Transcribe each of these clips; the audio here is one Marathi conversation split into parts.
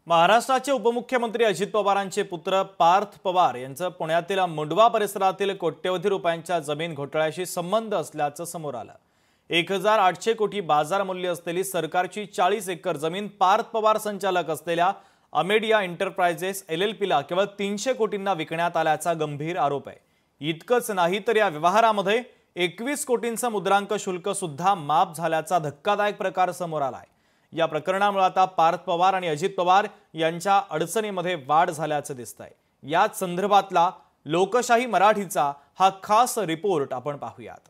महाराष्ट्राचे उपमुख्यमंत्री अजित पवारांचे पुत्र पार्थ पवार यांचं पुण्यातील मुंडवा परिसरातील कोट्यवधी रुपयांच्या जमीन घोटाळ्याशी संबंध असल्याचं समोर आलं। 1800 कोटी बाजार मूल्य असलेली सरकारची 40 एकर जमीन पार्थ पवार संचालक असलेल्या अमेडिया एंटरप्राइजेस LLPला केवळ 300 कोटींना विकण्यात आल्याचा गंभीर आरोप आहे। इतकंच नाही तर या व्यवहारामध्ये 21 कोटींचं मुद्रांक शुल्क सुद्धा माफ झाल्याचा धक्कादायक प्रकार समोर आलाय। या प्रकरणामुळे आता पार्थ पवार आणि अजित पवार यांच्या अडचणीमध्ये वाढ झाल्याचं दिसतंय। याच संदर्भातला लोकशाही मराठीचा हा खास रिपोर्ट आपण पाहूयात।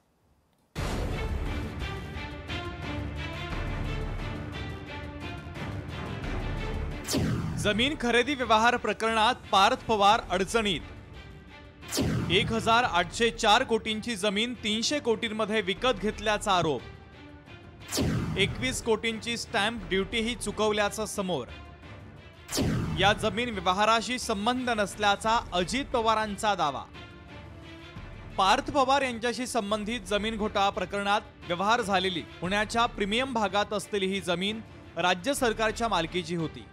जमीन खरेदी व्यवहार प्रकरणात पार्थ पवार अडचणीत। 1804 कोटींची जमीन 300 कोटींमध्ये विकत घेतल्याचा आरोप। 21 कोटींची स्टॅम्प ड्युटीही चुकवल्याचं समोर। या जमीन व्यवहाराशी संबंध नसल्याचा अजित पवारांचा दावा। पार्थ पवार यांच्याशी संबंधित जमीन घोटाळा प्रकरणात व्यवहार झालेली पुण्याच्या प्रीमियम भागात असलेली ही जमीन राज्य सरकारच्या मालकीची होती।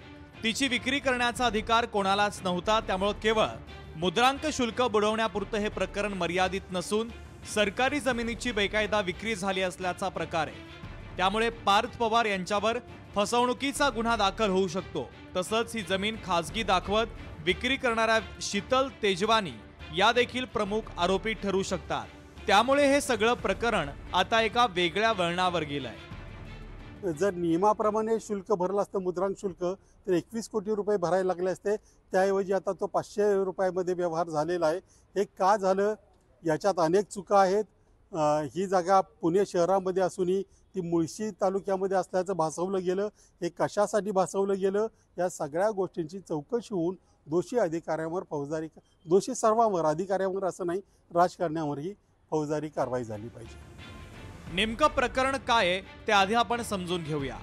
तिची विक्री करण्याचा अधिकार कोणालाच नव्हता, त्यामुळे केवळ मुद्रांक शुल्क बुडवण्यापुरतं हे प्रकरण मर्यादित नसून सरकारी जमिनीची बेकायदा विक्री झाली असल्याचा प्रकार आहे। त्यामुळे पार्थ पवार यांच्यावर फसवणुकीचा गुन्हा दाखल होऊ शकतो। तसंच ही जमीन खासगी दाखवत विक्री करणाऱ्या शीतल तेजवानी या देखील प्रमुख आरोपी ठरू शकतात। त्यामुळे हे सगळं प्रकरण आता एका वेगळ्या वळणावर गेलंय। जर नियमाप्रमाणे शुल्क भरलं असतं, मुद्रांक शुल्क, तर 21 कोटी रुपये भरायला लागले असते। त्याऐवजी आता तो 500 रुपयामध्ये व्यवहार झालेला आहे। हे का झालं? याच्यात अनेक चुका आहेत। ही जागा पुणे शहरामध्ये असूनही ती मुळशी तालुक्यामध्ये असल्याचं भासवलं गेलं। हे कशासाठी भासवलं गेलं? या सगळ्या गोष्टींची चौकशी होऊन दोषी अधिकाऱ्यांवर फौजदारी, दोषी सर्वांवर, अधिकाऱ्यांवर असं नाही, राजकारण्यावरही फौजदारी कारवाई झाली पाहिजे। नेमकं प्रकरण काय आहे ते आधी आपण समजून घेऊया।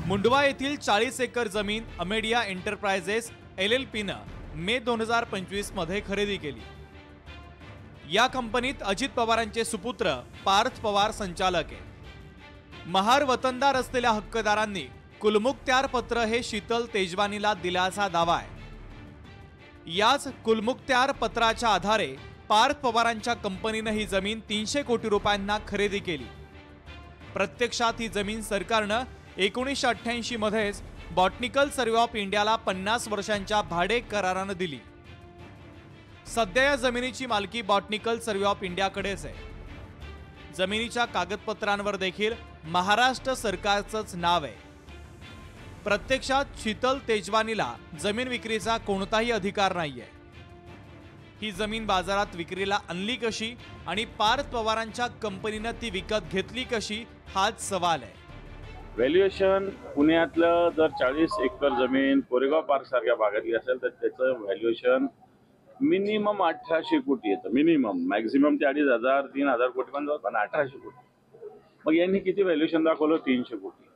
मुंडवा येथील 40 एकर जमीन अमेडिया एंटरप्राइजेस LLPनं मे 2025 मध्ये खरेदी केली। या कंपनीत अजित पवारांचे सुपुत्र पार्थ पवार संचालक आहे। महार वतनदार असलेल्या हक्कदारांनी कुलमुखत्यार पत्र हे शीतल तेजवानीला दिल्याचा दावा आहे। याच कुलमुखत्यार पत्राच्या आधारे पार्थ पवारांच्या कंपनीने ही जमीन 300 कोटी रुपयांना खरेदी केली। प्रत्यक्षात ही जमीन सरकारनं 1988 मध्येच बॉटनिकल सर्वे ऑफ इंडियाला 50 वर्षांच्या भाडे करारानं दिली। सध्या या जमिनीची मालकी बॉटनिकल सर्वे ऑफ इंडियाकडेच आहे। जमिनीच्या कागदपत्रांवर देखील महाराष्ट्र सरकारचंच नाव आहे। प्रत्यक्षात शीतल तेजवानीला जमीन विक्रीचा कोणताही अधिकार नाहीये। ही जमीन बाजारात विक्रीला आणली कशी आणि पार्थ पवारांच्या कंपनीने ती विकत घेतली कशी, हाच सवाल आहे। व्हॅल्युएशन पुण्यातलं जर 40 एकर जमीन कोरेगाव पार्क सारख्या भागातली असेल तर त्याचं व्हॅल्युएशन मिनिमम 1800 कोटी येतं। मिनिमम, मॅक्झिमम ते 2500 3000 कोटी पण 1800 कोटी। मग यांनी किती व्हॅल्युएशन दाखवलं? 300 कोटी।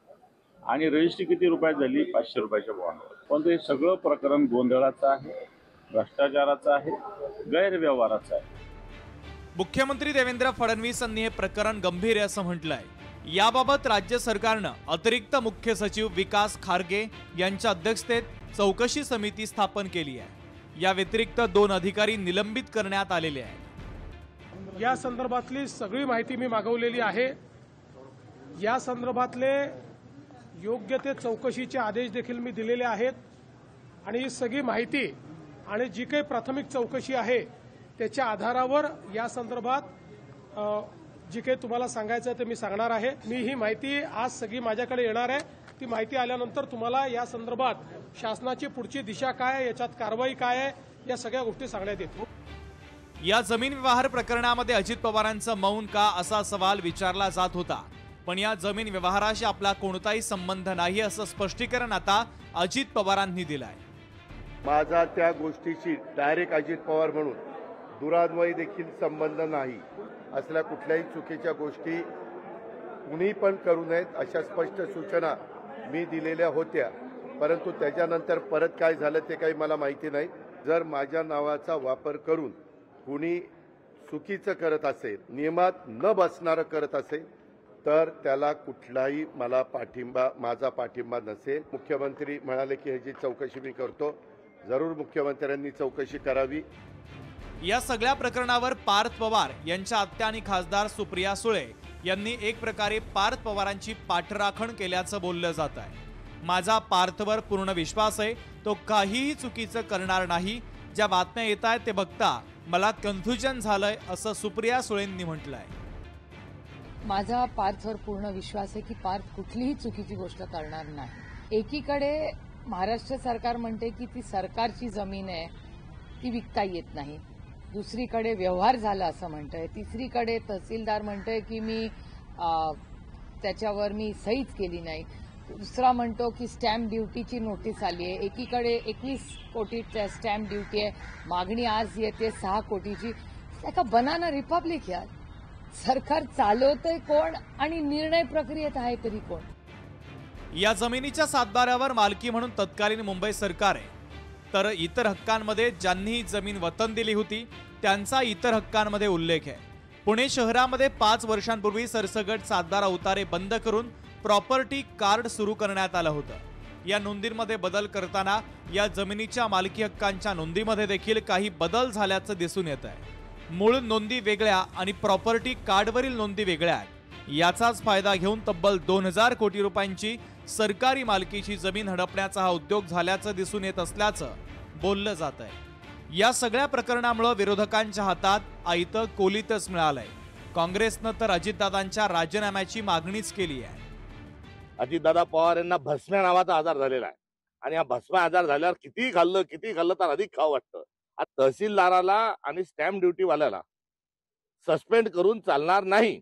आणि रजिस्ट्री किती रुपयात झाली? 500 रुपयाच्या बॉन्डवर। पण हे सगळं प्रकरण गोंधळाचं आहे, भ्रष्टाचाराचं आहे, गैरव्यवहाराचं आहे। मुख्यमंत्री देवेंद्र फडणवीस यांनी हे प्रकरण गंभीर आहे असं म्हटलंय। याबाबत राज्य सरकारनं अतिरिक्त मुख्य सचिव विकास खारगे यांच्या अध्यक्षतेत चौकशी समिती स्थापन केली आहे। या व्यतिरिक्त 2 अधिकारी निलंबित करण्यात आलेले आहेत। या संदर्भातली सगळी माहिती मी मागवलेली आहे। या संदर्भातले योग्य ते चौकशीचे आदेश देखील मी दिलेले आहेत। आणि ही सगळी माहिती आणि जी काही प्राथमिक चौकशी आहे त्याच्या आधारावर या संदर्भात जी काही तुम्हाला सांगायचं ते मी सांगणार आहे। मी ही माहिती आज सगळी माझ्याकडे येणार आहे। ती माहिती आल्यानंतर तुम्हाला या संदर्भात शासनाची पुढची दिशा काय, याच्यात कारवाई काय आहे, या सगळ्या गोष्टी सांगण्यात येतील। या जमीन व्यवहार प्रकरणामध्ये अजित पवारांचं मौन का, असा सवाल विचारला जात होता। पण या जमीन व्यवहाराशी आपला कोणताही संबंध नाही असं स्पष्टीकरण आता अजित पवारांनी दिलंय। माझा त्या गोष्टीशी डायरेक्ट अजित पवार म्हणून दुरान्वयी देखील संबंध नाही। असल्या कुठल्याही चुकीच्या गोष्टी कुणी पण करू नयेत अशा स्पष्ट सूचना मी दिलेल्या होत्या। परंतु त्याच्यानंतर परत काय झालं ते काही मला माहिती नाही। जर माझ्या नावाचा वापर करून कुणी चुकीचं करत असेल, नियमात न बसणारं करत असेल, तर त्याला कुठलाही माझा पाठिंबा नसेल. मुख्यमंत्री म्हणाले की ह्याची चौकशी मी करतो. जरूर मुख्यमंत्र्यांनी चौकशी करावी. या सगळ्या प्रकरणावर पार्थ पवार यांच्या आत्या आणि खासदार सुप्रिया सुळे यांनी एक प्रकारे पार्थ पवारांची पाठराखण केल्याचं बोललं जात आहे. माझा पार्थवर पूर्ण विश्वास आहे, तो काहीही चुकीचं करणार नाही. ज्या बातम्या येत आहेत ते बघता मला कन्फ्युजन झालंय असं सुप्रिया सुळेंनी म्हटलंय. माझा पार्थवर पूर्ण विश्वास आहे की पार्थ कुठलीही चुकीची गोष्ट करणार नाही. एकीकडे महाराष्ट्र सरकार म्हणते की ती सरकारची जमीन आहे, ती विकता येत नाही. दुसरीकडे व्यवहार झाला असं म्हणतंय. तिसरीकडे तहसीलदार म्हणतोय की त्याच्यावर मी सहीच केली नाही. दुसरा म्हणतो की स्टॅम्प ड्युटीची नोटीस आली आहे. एकीकडे 21 कोटी स्टॅम्प ड्युटी आहे, मागणी आज येते 6 कोटीची. का बनाना रिपब्लिक यार. सरकार चालवतंय कोण आणि निर्णय प्रक्रियेत आहे तरी कोण. या जमिनीच्या सातबाऱ्यावर मालकी म्हणून तत्कालीन मुंबई सरकार आहे, तर इतर हक्कांमध्ये ज्यांनी जमीन वतन दिली होती त्यांचा इतर हक्कांमध्ये उल्लेख आहे. पुणे शहरामध्ये 5 वर्षांपूर्वी सरसगट सातबारा उतारे बंद करून प्रॉपर्टी कार्ड सुरू करण्यात आलं होतं. या नोंदींमध्ये बदल करताना या जमिनीच्या मालकी हक्कांच्या नोंदीमध्ये देखील काही बदल झाल्याचं दिसून येत आहे. मूळ नोंदी वेगळ्या आणि प्रॉपर्टी कार्डवरील नोंदी वेगळ्या आहेत. याचाच फायदा घेऊन तब्बल 2000 कोटी रुपयांची सरकारी मालकीची जमीन हडपण्याचा हा उद्योग झाल्याचं दिसून येत असल्याचं बोललं जात आहे. या सगळ्या प्रकरणामुळे विरोधकांच्या हातात आयतं कोलीतच मिळालंय. काँग्रेसनं तर अजितदादांच्या राजीनाम्याची मागणीच केली आहे. अजितदादा पवार यांना भस्म्या नावाचा आजार झालेला आहे आणि हा भस्म्या आजार झाल्यावर किती खाल्लं तर अधिक खावं वाटतं. आता तहसीलदाराला आणि स्टॅम्प ड्युटीवाल्याला सस्पेंड करून चालणार नाही.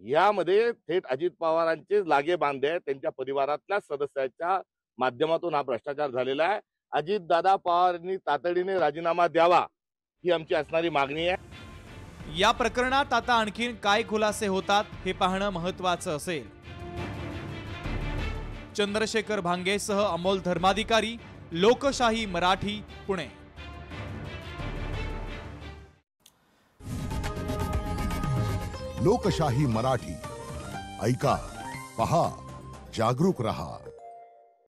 यामध्ये थेट अजित पवारांचे लागे बांधे त्यांच्या परिवारातल्या सदस्याच्या माध्यमातून हा भ्रष्टाचार झालेला आहे. अजितदादा पवारांनी तातडीने राजीनामा द्यावा ही आमची असणारी मागणी आहे. या प्रकरणात आता आणखीन काय खुलासे होतात हे पाहणं महत्त्वाचं असेल. चंद्रशेखर भांगेसह अमोल धर्माधिकारी, लोकशाही मराठी, पुणे. लोकशाही मराठी ऐका, पहा, जागरूक रहा.